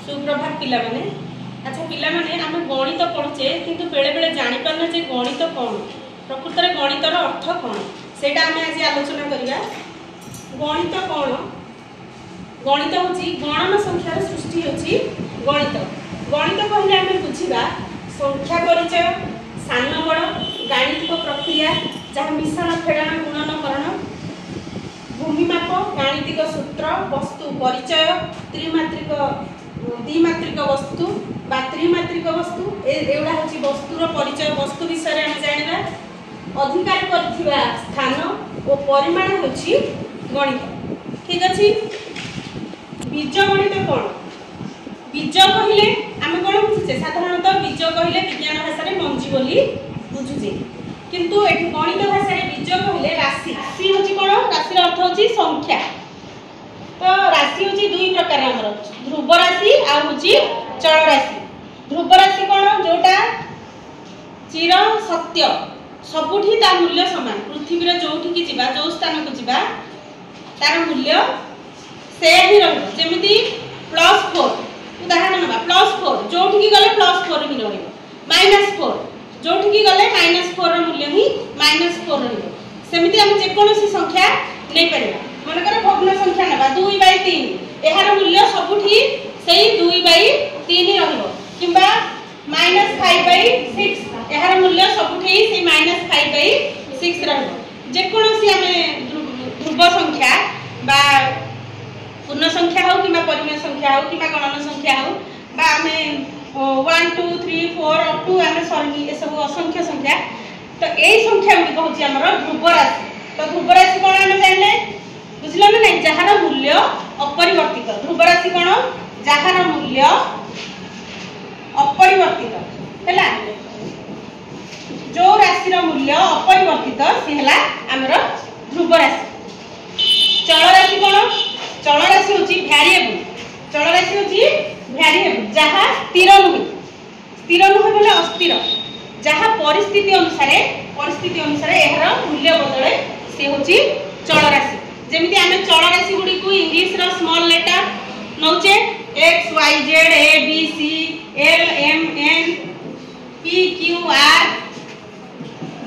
सुप्रभात पिला माने। अच्छा पिला माने आम गणित पढ़ुचे किंतु बेले बेले जानि पारना जे गणित कौन प्रकृत में गणितर अर्थ कौन सेटा आम आज आलोचना करिया। गणित कौन गणित होची गणन संख्यार सृष्टि होची गणित। गणित कहले आम बुझिबा संख्या परिचय सान बड़ गाणितिक प्रक्रिया जहाँ मिश्रण फेड़न गुणन करण भूमिमाप गाणितिक सूत्र वस्तु परिचय द्विमात्रिक वस्तु बा त्रिमात्रिक वस्तु एवढा होची वस्तुर परिचय वस्तु विषय हम जानिबा। अधिकार करथिबा स्थान और परिमाण होची गणित। ठीक अछि। बीज गणित कौन बीज कहले आम कौन बुझुचे साधारणतः बीज कहले विज्ञान भाषा रे मंजी बोली बुझुचे किंतु एठी गणित भाषा रे बीज कहले राशि राशि होची कोन राशि रो अर्थ होची संख्या। तो राशि होची दुई प्रकार हमर ध्रुव राशि आ होची चल राशि। ध्रुव राशि कोन जोटा चिर सत्य सबुठी ता मूल्य समान पृथ्वी रे जोठी की जिबा जो स्थान को जिबा तार मूल्य से ही रहबो। जेमिति +4 उदाहरण नबा +4 जोठी की गले +4 ही रहबो। -4 जोठी की गले -4 रो मूल्य ही -4 रहबो। सेमिति हम जे कोनोसी संख्या नै परिबा मन कर भग्न संख्या नबा 2/3 एहार मूल्य सबुठी सेही 2/3 रहबो किबा -5/6 एहार मूल्य सबुठी सेही -5/6 रहबो। जे कोनोसी हमें ध्रुव संख्या बा पूर्ण संख्या हो किबा परिमेय संख्या हो किबा गणन संख्या हो बा हमें 1 2 3 4 अप टू हमें सरणी ए सब असंख्य संख्या तो एई संख्या गुडी कहूची हमर ध्रुव राशि। तो ध्रुव राशि कोन हम जानले बुझलो ना नहीं जहार मूल्य अपरिवर्तित। ध्रुव राशि कोन जहार मूल्य अपरिवर्तित हैला जो राशि रो मूल्य अपरिवर्तित से हैला हमर ध्रुव राशि। चल राशि कोन चल राशि होची वेरिएबल। चल राशि होची वेरिएबल जहां स्थिर नुहे बोले अस्थिर जहां परिस्थिति अनुसार एहर मूल्य बदले से होची चल राशि। जेमिति आमे चल राशि गुडी को इंग्लिश रो स्मॉल लेटर नौचे x y z a b c l m n p q r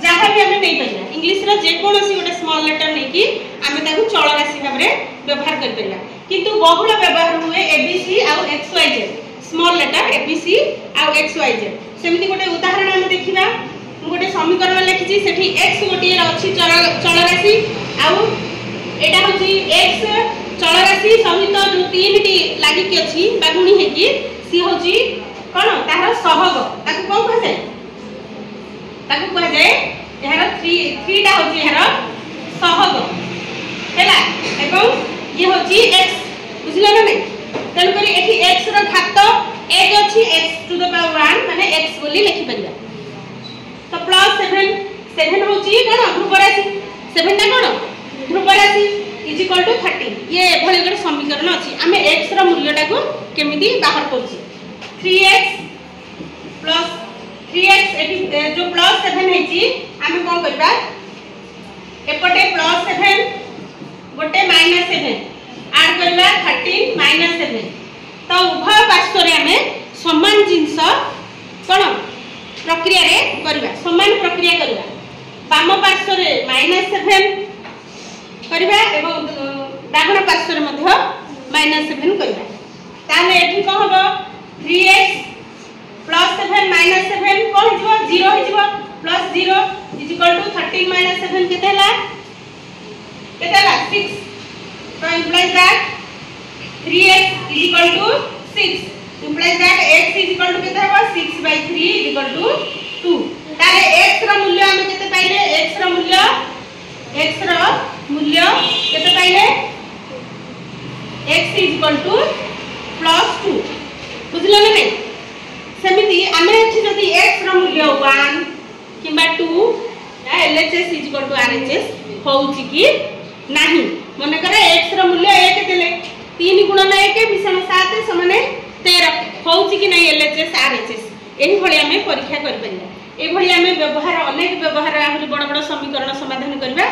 जहां भी हमें नहीं परिया इंग्लिश रो जे कोनोसी गोटे स्मॉल लेटर नै कि आमे ताकू चल राशि भाबरे व्यवहार कर परिया किंतु बहुल व्यवहार हुए a b c आ x y z small letter a b c आ x y z। सेमिति गोटे उदाहरण हम देखिबा गोटे समीकरण लिखिछि सेठी x गोटे अछि चल राशि आ एटा होछि x चल राशि सहित जो 3 टी लागि कि अछि बागुणी हे कि सी होछि कोन तार सहग ताकू कोन कह जाय ताकू कह जाय एहर 3 टा होछि एहर सहग हैला एवं ये होछि x बुझले ना नै तन करी एठी x रो घात 1 अछि x टू द पावर 1 माने x बोली लिखि परिबा। तो +7 होछि कोन ध्रुव राशि 7 टा कोन ध्रुव राशि इज इक्वल टू 13 ये भले गोटे समीकरण अछि आमे x रो मूल्यटा को केमिति बाहर करछि 3x एठी जो +7 हेछि आमे कोन करबा एपटे +7 गोटे -7 ऐड करबा 13 -7 तो उभय पार्श्व रे आमे समान जिंस कोन प्रक्रिया रे करबा समान प्रक्रिया करबा बाम पार्श्व रे -7 करबा एवं डागण पार्श्व रे मध्य -7 करबा ताले एठी को हबो 3x +7 -7 कोन हिजबो 0 हिजबो +0 इज इक्वल टू 13 -7 केतेला 6 तो implies that 3x is equal to 6 implies that x is equal to केते हबो 6/3 is equal to 2 ताले x रो मूल्य हम केते पाइले x रो मूल्य केते पाइले x is equal to +2 बुझलो ना नै सेमिति आमे एठी जदी x रो मूल्य 1 किबा 2 या LHS is equal to RHS होउची कि नाही मने करे x रो मूल्य 1 देले 3 गुणन 1 मिशन 7 समान 13 होउची कि नाही LHS RHS एही भली आमे परीक्षा कर परिबा। ए भली आमे व्यवहार अनेक व्यवहार आहुरी बड़ बड़ समीकरण समाधान करबा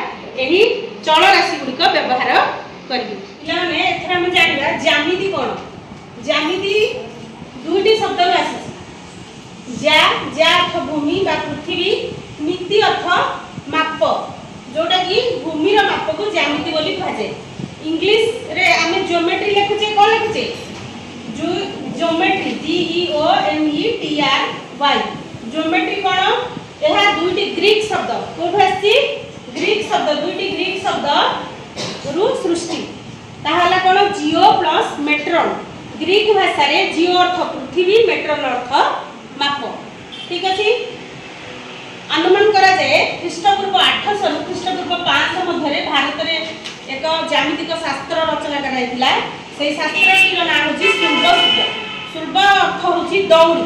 एही चल राशि गुडी को व्यवहार करबी। माने एथरा हम जानिबा ज्यामिति कोन ज्यामिति दुईटी शब्द आसी ज्या ज्या अर्थ भूमि बा पृथ्वी नीति अर्थ माप जोटा कि भूमि माप को ज्यामिति बोली कहा जाए। इंग्लिश रे आमे ज्योमेट्री लिखुचे कौन लिखुचे ज्योमेट्री GEOMETRY ज्योमेट्री कौन यह दुईटी ग्रीक शब्द कोठु आसी ग्रीक शब्द दुईटी ग्रीक शब्द रु सृष्टि ताहाला कौन जिओ प्लस मेट्रन ग्रीक भाषा रे जिओ अर्थ पृथ्वी मेट्रन अर्थ माप ठीक अछि। अनुमान करा जाए ख्रीष्टपूर्व 800 रु ख्रीष्टपूर्व 500 मध्य भारत रे एक ज्यामितिक शास्त्र रचना कराइथिला से शास्त्रटीर नाम होची सुल्ब सुल्ब अर्थ होची दौड़ी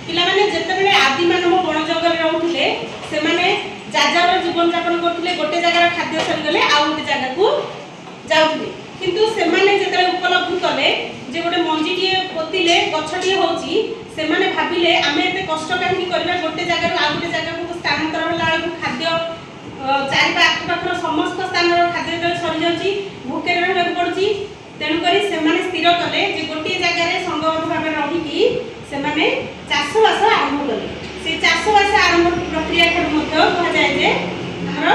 पिला माने जते बेले आदि मानव वन जंगल रहउथिले से माने जाजार जीवन यापन करथिले गोटे जगह खाद्य सरी गले आ गोटे जगह को जाउथिले किंतु से माने जते उपलब्धि कले जे गोटे मंजीटी पोतिले गछटी होची से माने भाबिले आमे एते कष्ट काहे करबा गोटे जगह आ गोटे जगह को स्थानांतर होला खाद्य चारि पाखर समस्त स्थान खाद्य जल सरी जाउची भूखे रहबा पड़ुची तेणु करी से माने स्थिर कले जे गोटे जगह रे संगबद्ध भाव रही कि से माने चाषबास आरंभ कले से चाषबास आरंभ प्रक्रिया ठर मध्य कहा जाय जे हमर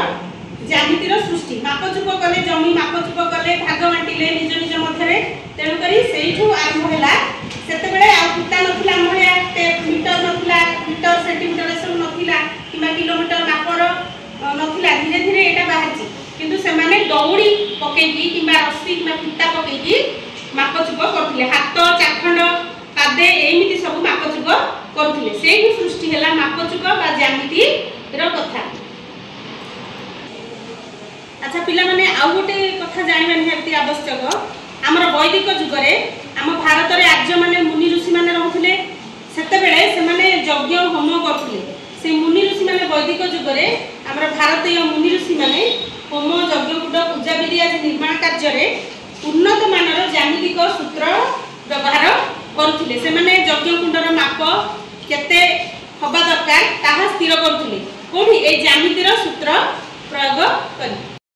ज्यामितिर सृष्टि मापचुप कले जमी मापचुप कले भाग बांटिले निज निज मध्यरे तेणु करी सेइठु आरंभ होला सेते बेले आ कुत्ता नथिला हमया मीटर नथिला मीटर सेंटीमीटर सब नथिला किबा किलोमीटर मापर नथिला धीरे धीरे एटा बाहरची किंतु से माने दौड़ी पकेकी किबा रस्सी किबा फिटा पकेकी मापचुप करथिले हाथ चाखंड पादे एमिति सब मापचुप करथिले सेही सृष्टि होला मापचुप बा ज्यामिति रो कथा। अच्छा पिला माने आ गोटे कथा जानिबा निहाती आवश्यक हमर वैदिक जुग रे हम भारत रे आर्य माने मुनि ऋषि माने रहउथिले सेते बेले से माने यज्ञ होम करथिले से मुनि ऋषि माने वैदिक जुग रे हमर भारतीय मुनि ऋषि माने होम यज्ञ कुंड पूजा विधि आदि निर्माण कार्य रे उन्नत मानर ज्यामितिक सूत्र व्यवहार करथिले से माने यज्ञ कुंडर माप केते हबा दरकार ताहा स्थिर करथिले कोठी ए ज्यामितिर सूत्र प्रयोग करी